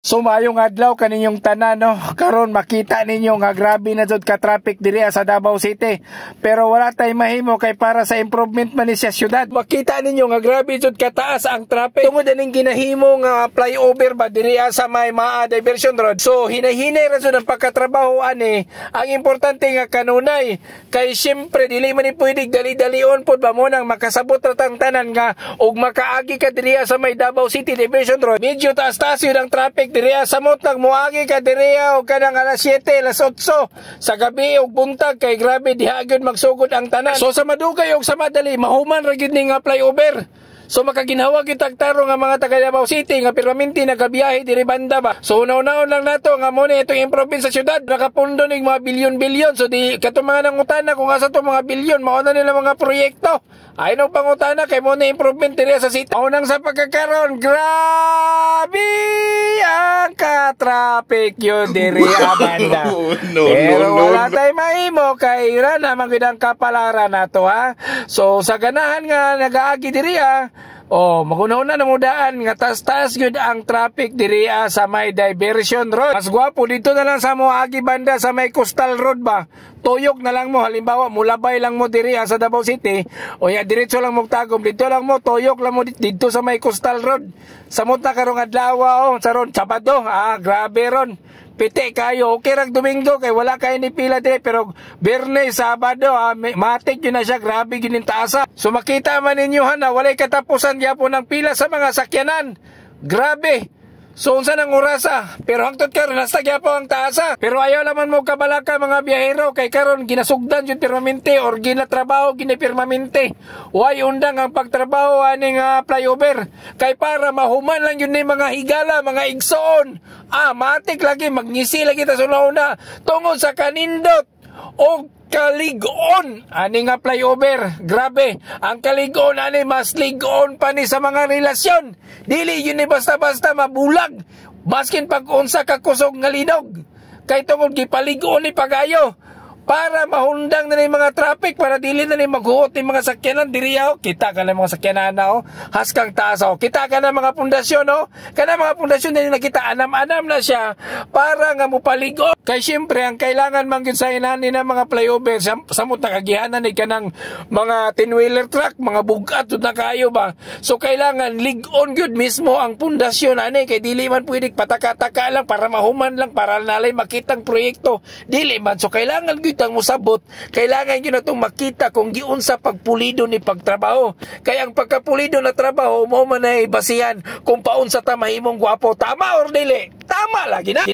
So mayong adlaw kaninyong tanan no. Karon makita ninyo nga grabe na jud ka traffic diri sa Davao City. Pero wala tay mahimo kay para sa improvement man ni sa syudad. Makita ninyo nga grabe jud ka taas ang traffic. Tungod aning ginahimo nga flyover ba diri sa may Maa Diversion Road. So hinahinay ra jud ang pagkatrabaho ani. Ang importante nga kanunay kay syempre dili man ni pwede dali-dalion pod ba mo nang makasabot ra tang tanan nga ug makaagi ka diri sa may Davao City Diversion Road. Medyo taas-taas yun ang traffic diriya sa motang muagi ka diriya o kanang alas 7, alas 8 sa gabi o buntag kay grabe diha gyud magsugod ang tanan. So sa madugay o sa madali mahuman ra gyud ni nga flyover. So makaginhawa kitag taro nga mga taga Davao City nga permanente nagabiyahe diri banda ba. So unaw-unaw lang nato nga mo ni itong improvement sa syudad nakapundo ning mga bilyon-bilyon. So di kato mga nangutana kung asa to mga bilyon mao na nila mga proyekto. Ay no pangutana kay mo ni improvement diri sa city. Unang sa pagkakaron grabe ang ka-traffic yun diri banda. Pero wala tay mahimo kay ra na magidang kapalaran nato ha. So sa ganahan nga nagaagi diri oh, magunahon na mudaan nga tas-tas gyud ang traffic diri sa may Diversion Road. Mas gwapo dito na lang sa moagi banda sa may Coastal Road ba. Tuyok na lang mo halimbawa mulabay lang mo diri sa Davao City o ya diretso lang mo tagom dito lang mo tuyok lang mo dito sa may Coastal Road. Samot na karong adlaw sa ron Sabado. Grabe ron. Piti kayo, okay rag Domingo kay wala kayo ni pila dire pero Biyernes, Sabado, matik yun na siya, grabe gining taasa. So makita man ninyo na walay katapusan gyapon ng pila sa mga sakyanan. Grabe. So unsa nang orasa, pero hangtod karon nasta gyapon ang taasa. Pero ayaw naman mo kabalaka mga biyahero kay karon ginasugdan jud permanente or ginatrabaho ginipirmamente. Way undang ang pagtrabaho aning flyover kay para mahuman lang yun ni mga higala, mga igsoon. Matik lagi magngisi lagi ta sunahuna tungod sa kanindot o kaligon ani nga flyover. Grabe ang kaligon ani mas ligon pa ni sa mga relasyon. Dili yun ni basta-basta mabulag maskin pag unsa ka kusog nga linog kay tungod gipaligon ni pagayo para mahundang na ni mga traffic para dili na ni maghuot ni mga sakyanan diri kita ka na mga sakyanan haskang taas kita ka na mga pundasyon kana mga pundasyon na nakita anam-anam na siya para nga mupaligo kay syempre ang kailangan man gyud sa inani na mga flyover samot nakagihanan ni kanang mga 10-wheeler truck mga bugat na kayo ba so kailangan ligon gyud mismo ang pundasyon ani kay dili man pwede pataka-taka lang para mahuman lang para nalay makitang proyekto dili man so kailangan gyud ang musabot kailangan yun na itong makita kung giun sa pagpulido ni pagtrabaho kaya ang pagkapulido na trabaho mo man ay basihan kung paun sa tamahimong gwapo tama or dili tama lagi na.